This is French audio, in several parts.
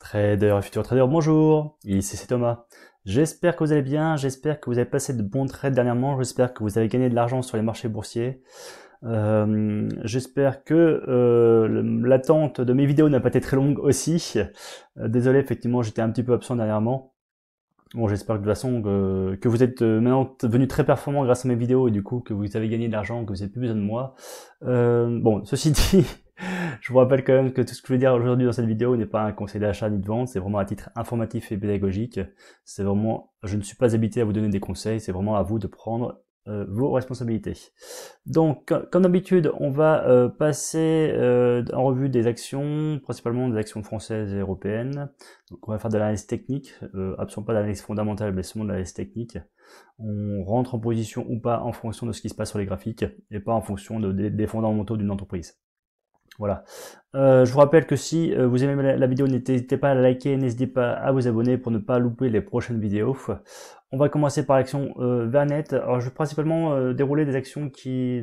Trader et futur trader, bonjour, ici c'est Thomas. J'espère que vous allez bien, j'espère que vous avez passé de bons trades dernièrement, j'espère que vous avez gagné de l'argent sur les marchés boursiers. J'espère que l'attente de mes vidéos n'a pas été très longue aussi. Désolé, effectivement, j'étais un petit peu absent dernièrement. Bon, j'espère que de toute façon que vous êtes maintenant devenu très performant grâce à mes vidéos et du coup que vous avez gagné de l'argent, que vous n'avez plus besoin de moi. Bon, ceci dit, je vous rappelle quand même que tout ce que je vais dire aujourd'hui dans cette vidéo n'est pas un conseil d'achat ni de vente, c'est vraiment à titre informatif et pédagogique. C'est vraiment, je ne suis pas habité à vous donner des conseils, c'est vraiment à vous de prendre vos responsabilités. Donc, comme d'habitude, on va passer en revue des actions, principalement des actions françaises et européennes. Donc, on va faire de l'analyse technique, absolument pas d'analyse fondamentale, mais seulement de l'analyse technique. On rentre en position ou pas en fonction de ce qui se passe sur les graphiques, et pas en fonction des fondamentaux d'une entreprise. Voilà. Je vous rappelle que si vous aimez la vidéo, n'hésitez pas à la liker, n'hésitez pas à vous abonner pour ne pas louper les prochaines vidéos. On va commencer par l'action Vernet. Alors je vais principalement dérouler des actions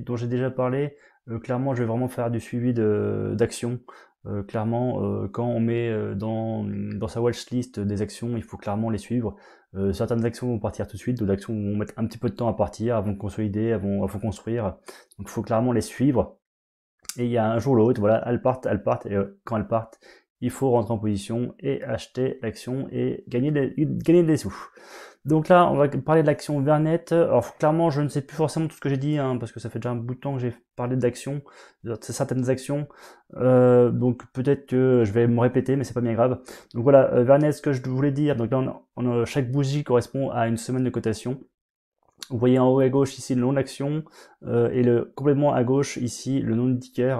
dont j'ai déjà parlé. Clairement, je vais vraiment faire du suivi d'actions. Clairement, quand on met dans sa watchlist des actions, il faut clairement les suivre. Certaines actions vont partir tout de suite, d'autres actions vont mettre un petit peu de temps à partir, avant de consolider, avant construire. Donc il faut clairement les suivre. Et il y a un jour ou l'autre, voilà, elles partent, et quand elles partent, il faut rentrer en position et acheter l'action et gagner des sous. Donc là, on va parler de l'action Vernet. Alors clairement, je ne sais plus forcément tout ce que j'ai dit, hein, parce que ça fait déjà un bout de temps que j'ai parlé d'actions, de certaines actions. Donc peut-être que je vais me répéter, mais c'est pas bien grave. Donc voilà, Vernet, ce que je voulais dire, donc là, chaque bougie correspond à une semaine de cotation. Vous voyez en haut à gauche ici le nom de l'action et complètement à gauche ici le nom de ticker.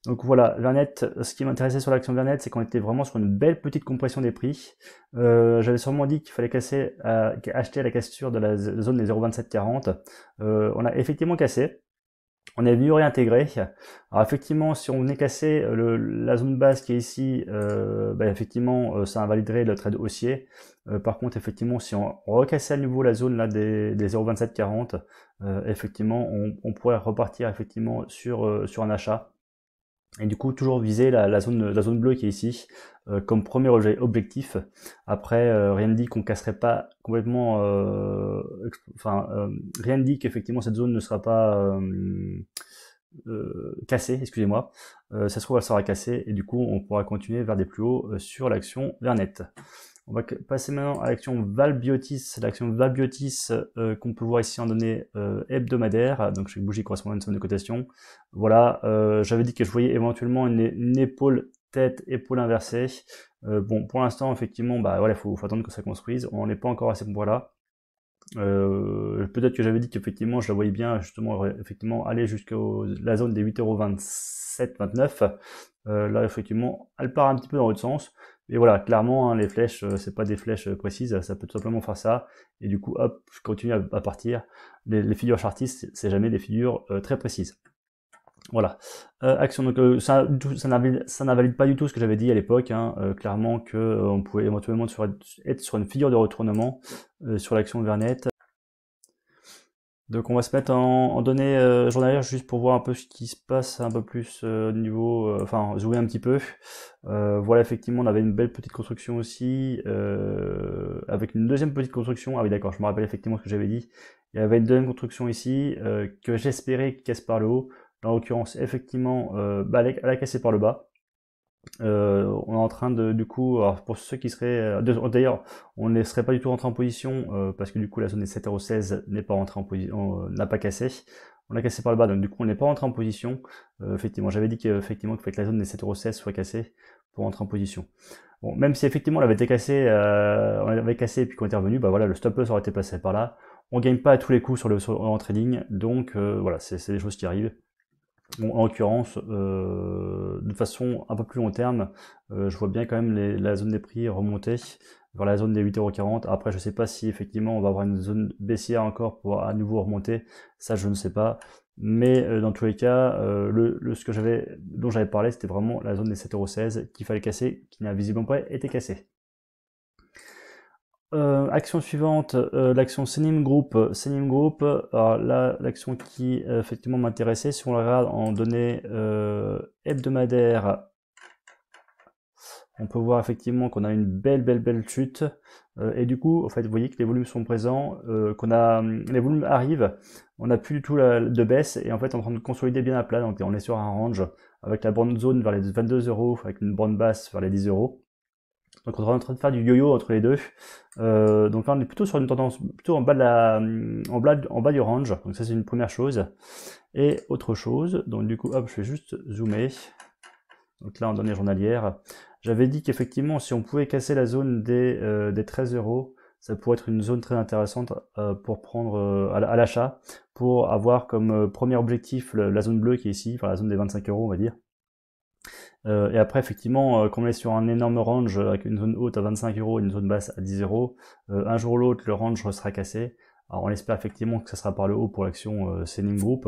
Donc voilà, Vernet, ce qui m'intéressait sur l'action Vernet, c'est qu'on était vraiment sur une belle petite compression des prix. J'avais sûrement dit qu'il fallait acheter à la cassure de la zone des 0,2740. On a effectivement cassé. On est venu réintégrer. Alors effectivement, si on venait casser la zone basse qui est ici, effectivement, ça invaliderait le trade haussier. Par contre, effectivement, si on recassait à nouveau la zone là des 0,2740, effectivement, on pourrait repartir effectivement sur un achat. Et du coup, toujours viser la zone bleue qui est ici comme premier objectif. Après, rien ne dit qu'on casserait pas complètement. Rien ne dit qu'effectivement cette zone ne sera pas cassée. Excusez-moi. Ça se trouve, elle sera cassée et du coup, on pourra continuer vers des plus hauts sur l'action Vernet. On va passer maintenant à l'action Valbiotis. L'action Valbiotis qu'on peut voir ici en données hebdomadaires. Donc chaque bougie correspond à une somme de cotation. Voilà, j'avais dit que je voyais éventuellement une épaule tête, épaule inversée. Bon, pour l'instant, effectivement, bah voilà, faut attendre que ça construise. On n'est pas encore à ce point-là. Peut-être que j'avais dit qu'effectivement, je la voyais bien justement, effectivement, aller jusqu'à la zone des 8,27-29 €. Là, effectivement, elle part un petit peu dans l'autre sens. Et voilà, clairement, hein, les flèches, c'est pas des flèches précises, ça peut tout simplement faire ça. Et du coup, hop, je continue à partir. Les figures chartistes, c'est jamais des figures très précises. Voilà. Action, donc ça n'invalide pas du tout ce que j'avais dit à l'époque, hein, clairement que on pouvait éventuellement être sur une figure de retournement sur l'action Vernet. Donc on va se mettre en données journalières juste pour voir un peu ce qui se passe un peu plus au niveau, enfin zoomer un petit peu. Voilà, effectivement on avait une belle petite construction aussi, avec une deuxième petite construction. Ah oui d'accord, je me rappelle effectivement ce que j'avais dit. Il y avait une deuxième construction ici que j'espérais casse par le haut. En l'occurrence effectivement elle a cassé par le bas. On est en train de, du coup, alors pour ceux qui seraient, d'ailleurs, on ne serait pas du tout rentré en position parce que du coup la zone des 7,16 € n'est pas rentrée en position, n'a pas cassé. On a cassé par le bas, donc du coup on n'est pas rentré en position. Effectivement, j'avais dit qu'effectivement qu'il fallait que la zone des 7,16 € soit cassée pour rentrer en position. Bon, même si effectivement on avait été cassé, on avait cassé et puis qu'on était revenu, bah voilà, le stop loss aurait été placé par là. On gagne pas à tous les coups en trading, donc voilà, c'est des choses qui arrivent. Bon, en l'occurrence, de façon un peu plus long terme, je vois bien quand même la zone des prix remonter vers la zone des 8,40 €. Après, je sais pas si effectivement on va avoir une zone baissière encore pour à nouveau remonter, ça je ne sais pas. Mais dans tous les cas, dont j'avais parlé, c'était vraiment la zone des 7,16 € qu'il fallait casser, qui n'a visiblement pas été cassée. Action suivante, l'action Senim Group. Senim Group, alors là, l'action qui effectivement m'intéressait, si on la regarde en données hebdomadaires, on peut voir effectivement qu'on a une belle chute. Et du coup, en fait, vous voyez que les volumes sont présents, les volumes arrivent, on n'a plus du tout de baisse, et en fait, on est en train de consolider bien à plat. Donc, on est sur un range avec la bande zone vers les 22 euros, avec une bande basse vers les 10 euros. Donc, on est en train de faire du yo-yo entre les deux. Donc là, on est plutôt sur une tendance plutôt en bas du range. Donc, ça, c'est une première chose. Et autre chose, donc du coup, hop, je vais juste zoomer. Donc là, en données journalières, j'avais dit qu'effectivement, si on pouvait casser la zone des 13 euros, ça pourrait être une zone très intéressante pour prendre à l'achat, pour avoir comme premier objectif la zone bleue qui est ici, enfin la zone des 25 euros, on va dire. Et après, effectivement, comme on est sur un énorme range avec une zone haute à 25 euros et une zone basse à 10 euros, un jour ou l'autre, le range sera cassé. Alors, on espère effectivement que ça sera par le haut pour l'action Selling Group.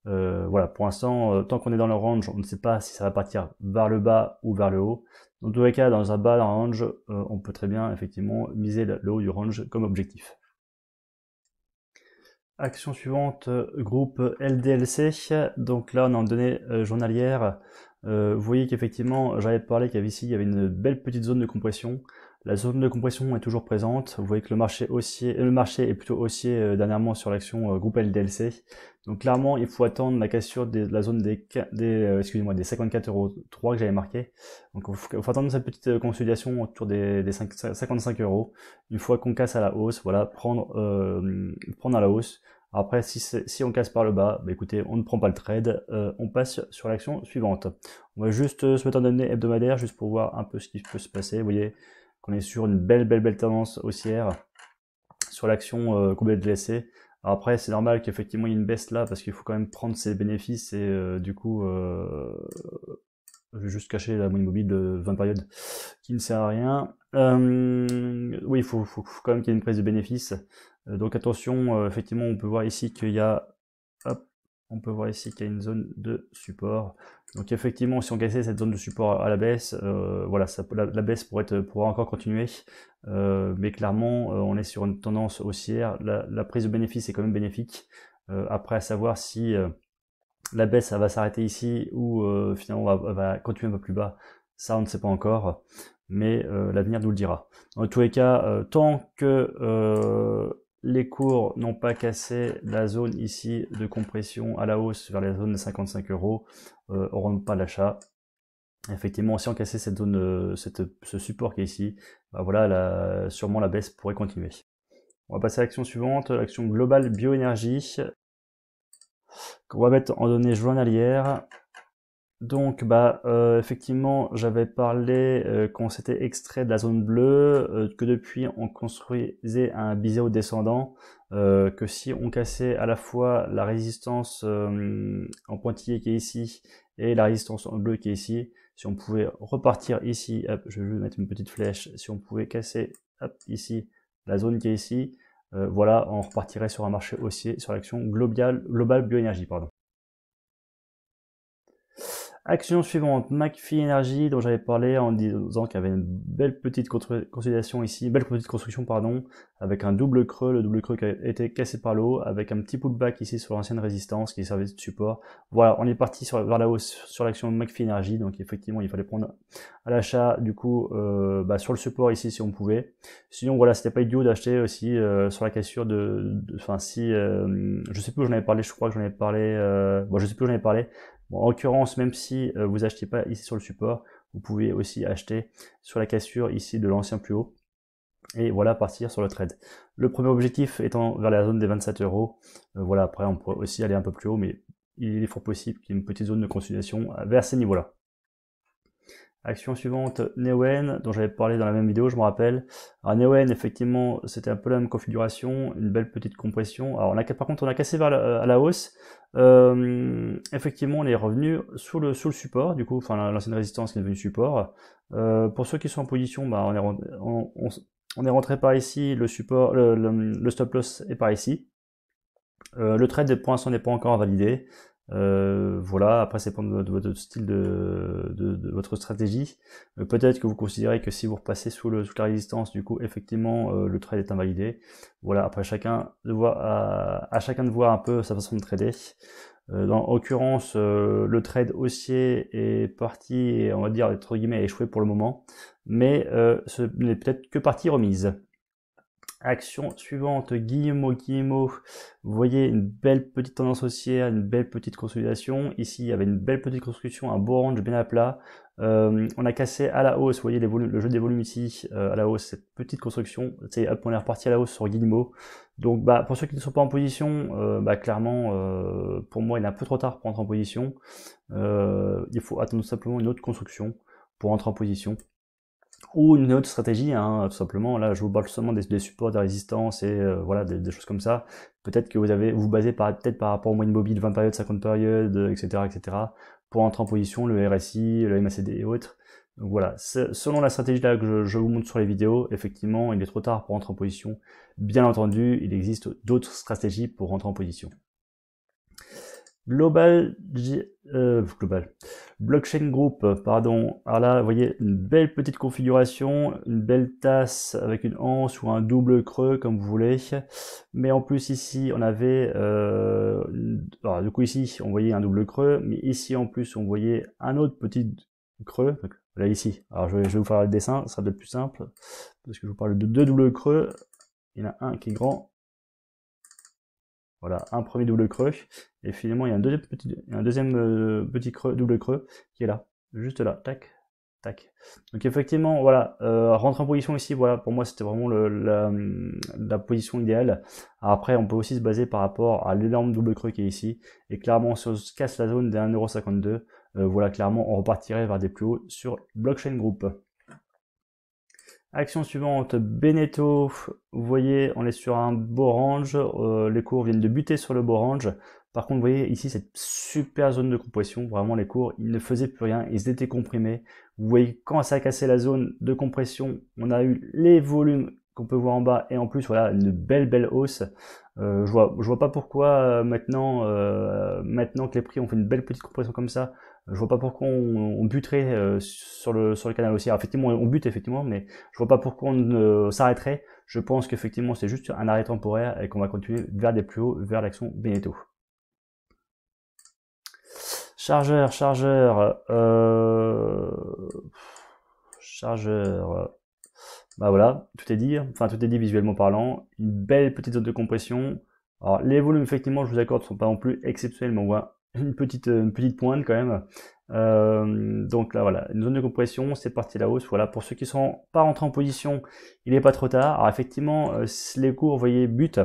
Voilà, pour l'instant, tant qu'on est dans le range, on ne sait pas si ça va partir vers le bas ou vers le haut. Dans tous les cas, dans un bas range, on peut très bien effectivement miser le haut du range comme objectif. Action suivante, groupe LDLC. Donc là, on est en données journalières. Vous voyez qu'effectivement, j'avais parlé qu'il y avait une belle petite zone de compression. La zone de compression est toujours présente. Vous voyez que le marché est plutôt haussier dernièrement sur l'action groupe LDLC. Donc clairement, il faut attendre la cassure de la zone des 54,3 € que j'avais marqué. Donc il faut attendre cette petite consolidation autour des 55 euros. Une fois qu'on casse à la hausse, voilà, prendre à la hausse. Après, si on casse par le bas, bah écoutez, on ne prend pas le trade, on passe sur l'action suivante. On va juste se mettre en données hebdomadaires, juste pour voir un peu ce qui peut se passer. Vous voyez qu'on est sur une belle tendance haussière sur l'action groupe LDLC. Alors après, c'est normal qu'effectivement il y ait une baisse là, parce qu'il faut quand même prendre ses bénéfices, et du coup, je vais juste cacher la moyenne mobile de 20 périodes qui ne sert à rien. Oui, il faut quand même qu'il y ait une prise de bénéfice. Donc attention, effectivement, on peut voir ici qu'il y a, hop, on peut voir ici qu'il y a une zone de support. Donc effectivement, si on cassait cette zone de support à la baisse, voilà, la baisse pourrait encore continuer. Mais clairement, on est sur une tendance haussière. La prise de bénéfice est quand même bénéfique. Après, à savoir si la baisse ça va s'arrêter ici ou finalement va continuer un peu plus bas, ça on ne sait pas encore, mais l'avenir nous le dira. Dans tous les cas, tant que les cours n'ont pas cassé la zone ici de compression à la hausse vers la zone de 55 euros, on rentre pas l'achat. Effectivement, si on cassait cette zone, ce support qui est ici, bah voilà, sûrement la baisse pourrait continuer. On va passer à l'action suivante, l'action globale bioénergie, qu'on va mettre en données journalières. Donc effectivement, j'avais parlé qu'on s'était extrait de la zone bleue, que depuis on construisait un biseau descendant, que si on cassait à la fois la résistance en pointillé qui est ici et la résistance en bleu qui est ici, si on pouvait repartir ici, hop, je vais mettre une petite flèche, si on pouvait casser hop, ici la zone qui est ici, voilà, on repartirait sur un marché haussier sur l'action globale bioénergie, pardon. Action suivante, McPhy Energy, dont j'avais parlé en disant qu'il y avait une belle petite consolidation ici, belle petite construction, pardon, avec un double creux, le double creux qui a été cassé par le haut, avec un petit pullback ici sur l'ancienne résistance qui servait de support. Voilà, on est parti vers la hausse sur l'action McPhy Energy, donc effectivement il fallait prendre à l'achat du coup sur le support ici si on pouvait. Sinon voilà, c'était pas idiot d'acheter aussi sur la cassure enfin si, je sais plus où j'en avais parlé, je crois que j'en avais parlé, bon je sais plus où j'en avais parlé. Bon, en l'occurrence, même si vous achetez pas ici sur le support, vous pouvez aussi acheter sur la cassure ici de l'ancien plus haut. Et voilà, partir sur le trade. Le premier objectif étant vers la zone des 27 euros. Voilà, après on pourrait aussi aller un peu plus haut, mais il est fort possible qu'il y ait une petite zone de consolidation vers ces niveaux-là. Action suivante, Neoen, dont j'avais parlé dans la même vidéo, je me rappelle. Alors Neoen, effectivement, c'était un peu la même configuration, une belle petite compression. Alors par contre, on a cassé à la hausse. Effectivement, on est revenu sous le support, du coup, enfin l'ancienne résistance qui est devenue support. Pour ceux qui sont en position, bah, on est rentré par ici, le support, le stop loss est par ici. Le trade pour l'instant n'est pas encore validé. Voilà, après c'est pour votre style de votre stratégie. Peut-être que vous considérez que si vous repassez sous la résistance, du coup effectivement le trade est invalidé. Voilà, après à chacun de voir un peu sa façon de trader. En l'occurrence, le trade haussier est parti, on va dire, entre guillemets, échoué pour le moment, mais ce n'est peut-être que partie remise. Action suivante, Guillemot, vous voyez une belle petite tendance haussière, une belle petite consolidation. Ici, il y avait une belle petite construction, un beau range bien à plat. On a cassé à la hausse, vous voyez le jeu des volumes ici, à la hausse, cette petite construction. C'est hop, on est reparti à la hausse sur Guillemot. Donc, pour ceux qui ne sont pas en position, clairement, pour moi, il est un peu trop tard pour entrer en position. Il faut attendre simplement une autre construction pour entrer en position. Ou une autre stratégie, hein, tout simplement. Là, je vous parle seulement des supports, des résistances et voilà, des choses comme ça. Peut-être que vous basez peut-être par rapport au moyenne mobile, 20 périodes, 50 périodes, etc., pour entrer en position, le RSI, le MACD et autres. Donc voilà, selon la stratégie là que je vous montre sur les vidéos, effectivement, il est trop tard pour entrer en position. Bien entendu, il existe d'autres stratégies pour rentrer en position. Global Blockchain Group, pardon. Alors là, vous voyez une belle petite configuration, une belle tasse avec une anse ou un double creux comme vous voulez. Mais en plus ici, on avait, alors du coup ici, on voyait un double creux, mais ici en plus, on voyait un autre petit creux. Donc, là ici. Alors je vais vous faire le dessin, ça sera peut-être plus simple parce que je vous parle de deux doubles creux. Il y en a un qui est grand. Voilà, un premier double creux, et finalement il y a un deuxième petit creux, double creux, qui est là, juste là, tac, tac. Donc effectivement, voilà, rentrer en position ici, voilà, pour moi c'était vraiment la position idéale. Alors après, on peut aussi se baser par rapport à l'énorme double creux qui est ici, et clairement, si on se casse la zone des 1,52€, voilà, clairement, on repartirait vers des plus hauts sur Blockchain Group. Action suivante, Beneteau, vous voyez, on est sur un beau range, les cours viennent de buter sur le beau range. Par contre, vous voyez ici cette super zone de compression, vraiment les cours, ils ne faisaient plus rien, ils étaient comprimés. Vous voyez, quand ça a cassé la zone de compression, on a eu les volumes qu'on peut voir en bas, et en plus, voilà, une belle hausse. Je vois pas pourquoi maintenant que les prix ont fait une belle petite compression comme ça, je vois pas pourquoi on buterait sur le canal haussier. Alors, effectivement, on bute effectivement, mais je vois pas pourquoi on s'arrêterait. Je pense qu'effectivement c'est juste un arrêt temporaire et qu'on va continuer vers des plus hauts, vers l'action Beneteau. Chargeur, bah voilà, tout est dit, enfin tout est dit visuellement parlant. Une belle petite zone de compression. Alors les volumes effectivement, je vous accorde, sont pas non plus exceptionnels, mais on voit une petite pointe quand même. Donc là voilà, une zone de compression, c'est parti à la hausse. Voilà, pour ceux qui sont pas rentrés en position, il n'est pas trop tard. Alors effectivement, les cours, vous voyez, butent.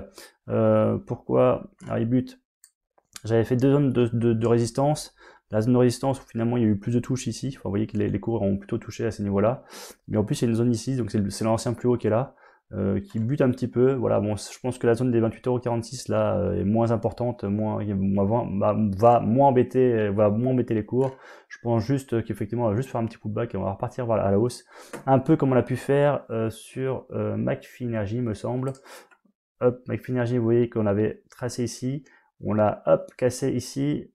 Pourquoi? Alors ils butent. J'avais fait deux zones de résistance. La zone de résistance où finalement il y a eu plus de touches ici. Enfin, vous voyez que les cours ont plutôt touché à ces niveaux-là. Mais en plus il y a une zone ici, donc c'est l'ancien plus haut qui est là. Qui bute un petit peu. Voilà, bon, je pense que la zone des 28,46€ là est moins importante, va moins embêter les cours. Je pense juste qu'effectivement, on va juste faire un petit pullback et on va repartir voilà, à la hausse. Un peu comme on a pu faire sur McPhy Energy, me semble. Hop, McPhy Energy, vous voyez qu'on avait tracé ici. On l'a, hop, cassé ici.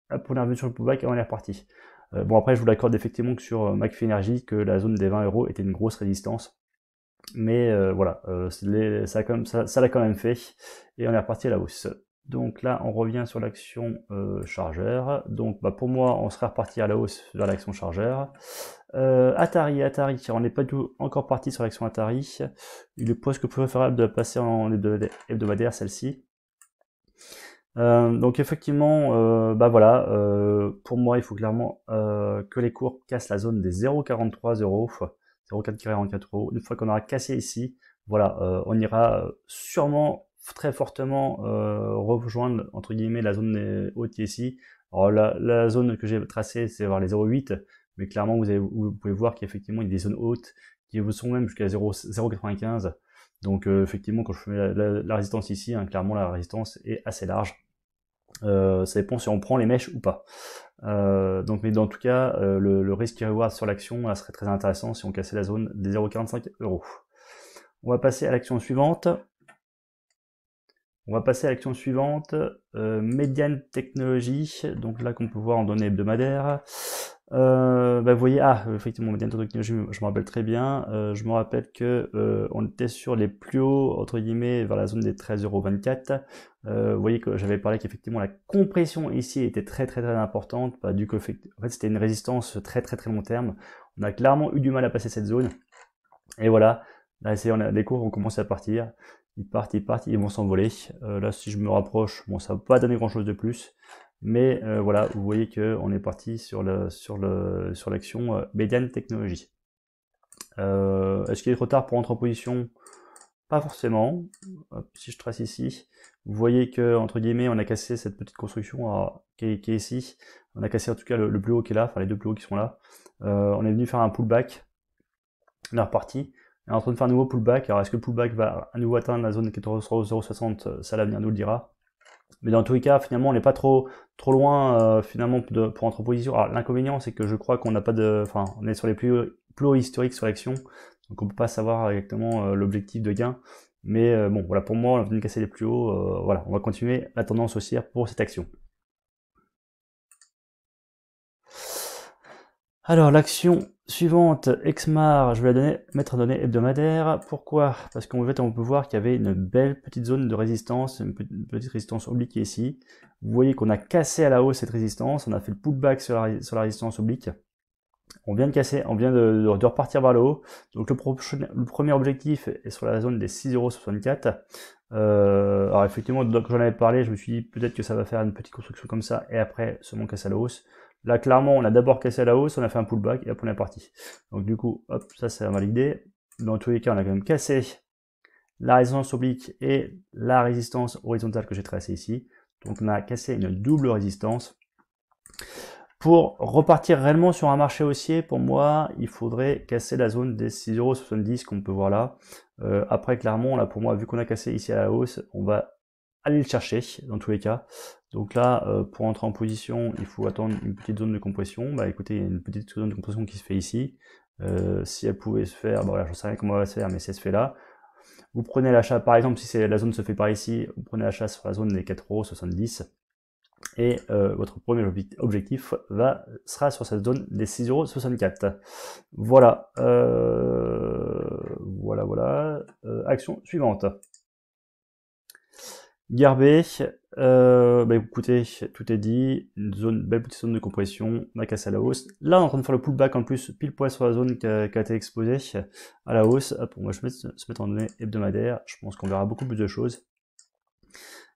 Hop, on est revenu sur le pullback et on est reparti. Bon, après, je vous l'accorde effectivement que sur McPhy Energy, que la zone des 20€ était une grosse résistance. Mais voilà, ça l'a quand même fait, et on est reparti à la hausse. Donc là, on revient sur l'action chargeur. Donc pour moi, on serait reparti à la hausse vers l'action chargeur. Atari, on n'est pas du tout encore parti sur l'action Atari. Il est presque préférable de la passer en hebdomadaire, celle-ci. Donc effectivement, voilà, pour moi, il faut clairement que les cours cassent la zone des 0,43€. 0,444€. Une fois qu'on aura cassé ici, voilà, on ira sûrement très fortement rejoindre entre guillemets la zone haute ici. Alors la zone que j'ai tracée, c'est vers les 0,8, mais clairement vous pouvez voir qu'effectivement il y a des zones hautes qui vous sont même jusqu'à 0,95. Donc effectivement, quand je fais la résistance ici, hein, clairement la résistance est assez large. Ça dépend si on prend les mèches ou pas. Mais dans tout cas, le risque reward sur l'action serait très intéressant si on cassait la zone des 0,45€. On va passer à l'action suivante. Median Technology, donc là qu'on peut voir en données hebdomadaires. Vous voyez, effectivement, Medianto Technologies, je me rappelle très bien. Je me rappelle que on était sur les plus hauts, entre guillemets, vers la zone des 13,24 €. Vous voyez que j'avais parlé qu'effectivement la compression ici était très très très importante. Du coup, en fait, c'était une résistance très très très long terme. On a clairement eu du mal à passer cette zone. Et voilà, là, les cours vont commencer à partir. Ils partent, ils vont s'envoler. Là, si je me rapproche, bon, ça va pas donner grand chose de plus. Mais voilà, vous voyez qu'on est parti sur l'action Median Technologies. Est-ce qu'il est trop tard pour entrer en position? Pas forcément. Hop, si je trace ici, vous voyez que entre guillemets, on a cassé cette petite construction qui est ici. On a cassé en tout cas le plus haut qui est là, enfin les deux plus hauts qui sont là. On est venu faire un pullback. On est reparti. On est en train de faire un nouveau pullback. Alors est-ce que le pullback va à nouveau atteindre la zone 14,060? Ça, l'avenir nous le dira. Mais dans tous les cas, finalement, on n'est pas trop loin finalement pour entrer en position. Alors l'inconvénient, c'est que je crois qu'on n'a pas on est sur les plus hauts historiques sur l'action, donc on peut pas savoir exactement l'objectif de gain. Mais bon, voilà, pour moi, on a venu casser les plus hauts. Voilà, on va continuer la tendance haussière pour cette action. Alors l'action suivante, Exmar, je vais mettre en données hebdomadaires. Pourquoi? Parce qu'en fait on peut voir qu'il y avait une belle petite zone de résistance, une petite résistance oblique ici. Vous voyez qu'on a cassé à la hausse cette résistance, on a fait le pullback sur la résistance oblique. On vient de casser, on vient de repartir vers le haut. Donc le premier objectif est sur la zone des 6,64 €. Alors effectivement, quand j'en avais parlé, je me suis dit peut-être que ça va faire une petite construction comme ça et après seulement casser à la hausse. Là, clairement, on a d'abord cassé à la hausse, on a fait un pullback et après on est parti. Donc du coup, hop, ça c'est validé. Dans tous les cas, on a quand même cassé la résistance oblique et la résistance horizontale que j'ai tracée ici. Donc on a cassé une double résistance. Pour repartir réellement sur un marché haussier, pour moi, il faudrait casser la zone des 6,70 € qu'on peut voir là. Après, clairement, là pour moi, vu qu'on a cassé ici à la hausse, on va aller le chercher dans tous les cas. Donc là, pour entrer en position, il faut attendre une petite zone de compression. Bah écoutez, il y a une petite zone de compression qui se fait ici. Si elle pouvait se faire, voilà, je ne sais rien comment elle va se faire, mais si elle se fait là, vous prenez l'achat, par exemple, si la zone se fait par ici, vous prenez l'achat sur la zone des 4,70 € et votre premier objectif sera sur cette zone des 6,64 €. Voilà. Voilà. Action suivante. Garbé, écoutez, tout est dit, belle petite zone de compression, on a cassé à la hausse. Là, on est en train de faire le pullback en plus, pile poil sur la zone qui a été exposée à la hausse. Hop, on va se mettre en données hebdomadaires, je pense qu'on verra beaucoup plus de choses.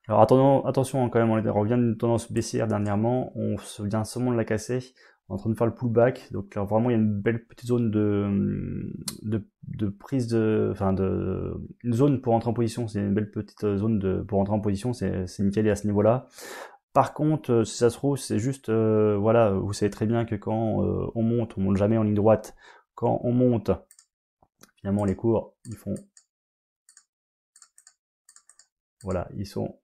Alors attention quand même, on revient d'une tendance baissière dernièrement, on vient seulement de la casser, on est en train de faire le pullback, donc alors, vraiment il y a une belle petite zone de prise une zone pour entrer en position, c'est une belle petite zone pour entrer en position, c'est nickel à ce niveau-là. Par contre, si ça se trouve, c'est juste, voilà, vous savez très bien que quand on monte jamais en ligne droite, quand on monte, finalement les cours, ils font, voilà, ils sont,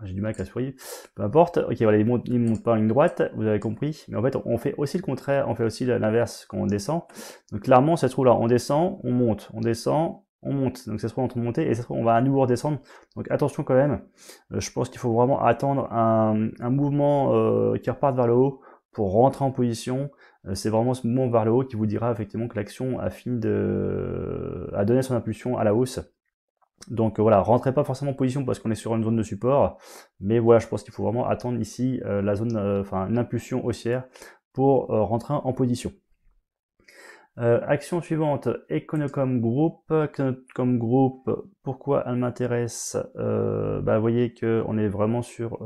j'ai du mal avec la souris, peu importe, ok voilà, ils montent pas en ligne droite, vous avez compris, mais en fait on fait aussi le contraire, on fait aussi l'inverse quand on descend, donc clairement ça se trouve là, on descend, on monte, on descend, on monte, donc ça se trouve en train de monter, et ça se trouve on va à nouveau redescendre, donc attention quand même, je pense qu'il faut vraiment attendre un mouvement qui reparte vers le haut pour rentrer en position, c'est vraiment ce mouvement vers le haut qui vous dira effectivement que l'action a fini à donner son impulsion à la hausse. Donc voilà, rentrez pas forcément en position parce qu'on est sur une zone de support, mais voilà, je pense qu'il faut vraiment attendre ici la zone, une impulsion haussière pour rentrer en position. Action suivante, Econocom Group. Econocom Group, pourquoi elle m'intéresse? Vous voyez que on est vraiment sur.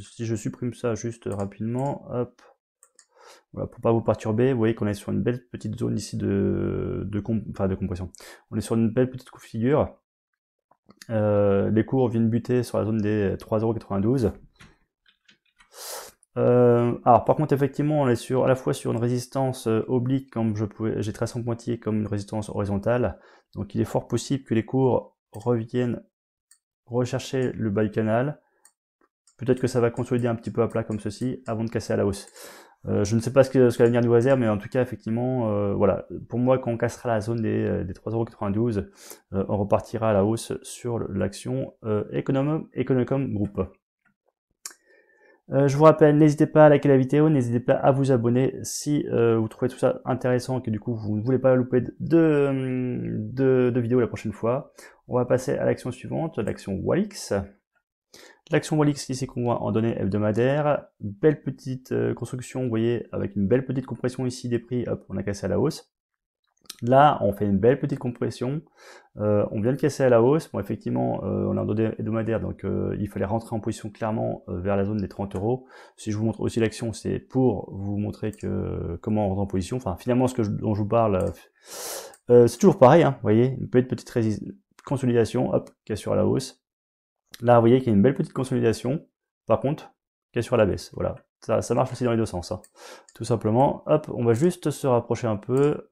Si je supprime ça juste rapidement, hop. Voilà, pour pas vous perturber, vous voyez qu'on est sur une belle petite zone ici de compression. On est sur une belle petite configure. Les cours viennent buter sur la zone des 3,92 €. Alors par contre effectivement on est à la fois sur une résistance oblique comme j'ai tracé en pointillé comme une résistance horizontale, donc il est fort possible que les cours reviennent rechercher le bas du canal. Peut-être que ça va consolider un petit peu à plat comme ceci avant de casser à la hausse. Je ne sais pas ce que l'avenir nous réserve, mais en tout cas, effectivement, voilà. Pour moi, quand on cassera la zone des 3,92 €, on repartira à la hausse sur l'action Econocom Group. Je vous rappelle, n'hésitez pas à liker la vidéo, n'hésitez pas à vous abonner si vous trouvez tout ça intéressant et que du coup vous ne voulez pas louper de vidéos la prochaine fois. On va passer à l'action suivante, l'action Walix. L'action Walix ici qu'on voit en données hebdomadaires, belle petite construction, vous voyez, avec une belle petite compression ici des prix, hop, on a cassé à la hausse. Là, on fait une belle petite compression, on vient de casser à la hausse, bon effectivement, on est en données hebdomadaires, donc il fallait rentrer en position clairement vers la zone des 30 euros. Si je vous montre aussi l'action, c'est pour vous montrer que comment on rentre en position, enfin finalement dont je vous parle, c'est toujours pareil, hein, vous voyez, une petite consolidation, hop, cassure à la hausse. Là, vous voyez qu'il y a une belle petite consolidation. Par contre, cassure à la baisse. Voilà. Ça marche aussi dans les deux sens. Hein. Tout simplement. Hop, on va juste se rapprocher un peu.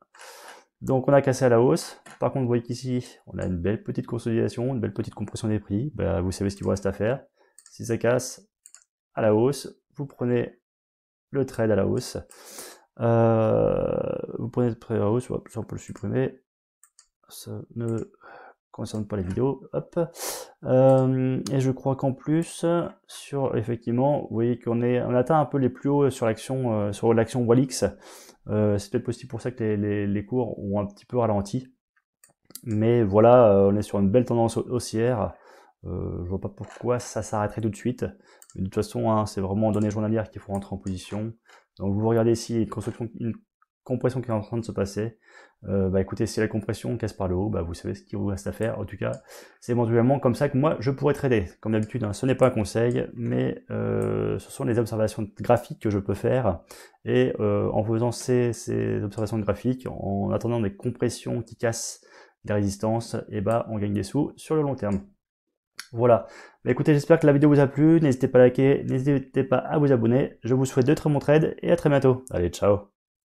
Donc, on a cassé à la hausse. Par contre, vous voyez qu'ici, on a une belle petite consolidation, une belle petite compression des prix. Ben, vous savez ce qu'il vous reste à faire. Si ça casse à la hausse, vous prenez le trade à la hausse. Vous prenez le trade à la hausse. Hop, ça, on peut le supprimer. Ça ne concerne pas les vidéos, hop. Et je crois qu'en plus, effectivement, vous voyez on atteint un peu les plus hauts sur l'action Walix. C'est peut-être possible pour ça que les cours ont un petit peu ralenti. Mais voilà, on est sur une belle tendance haussière. Je vois pas pourquoi ça s'arrêterait tout de suite. Mais de toute façon, hein, c'est vraiment en données journalières qu'il faut rentrer en position. Donc vous regardez ici une compression qui est en train de se passer. Bah écoutez, si la compression casse par le haut, bah vous savez ce qu'il vous reste à faire. En tout cas, c'est éventuellement comme ça que moi je pourrais trader. Comme d'habitude, hein, ce n'est pas un conseil, mais ce sont les observations graphiques que je peux faire. Et en faisant ces observations graphiques, en attendant des compressions qui cassent les résistances, et bah on gagne des sous sur le long terme. Voilà. Bah écoutez, j'espère que la vidéo vous a plu. N'hésitez pas à liker, n'hésitez pas à vous abonner. Je vous souhaite de très bons trades et à très bientôt. Allez, ciao.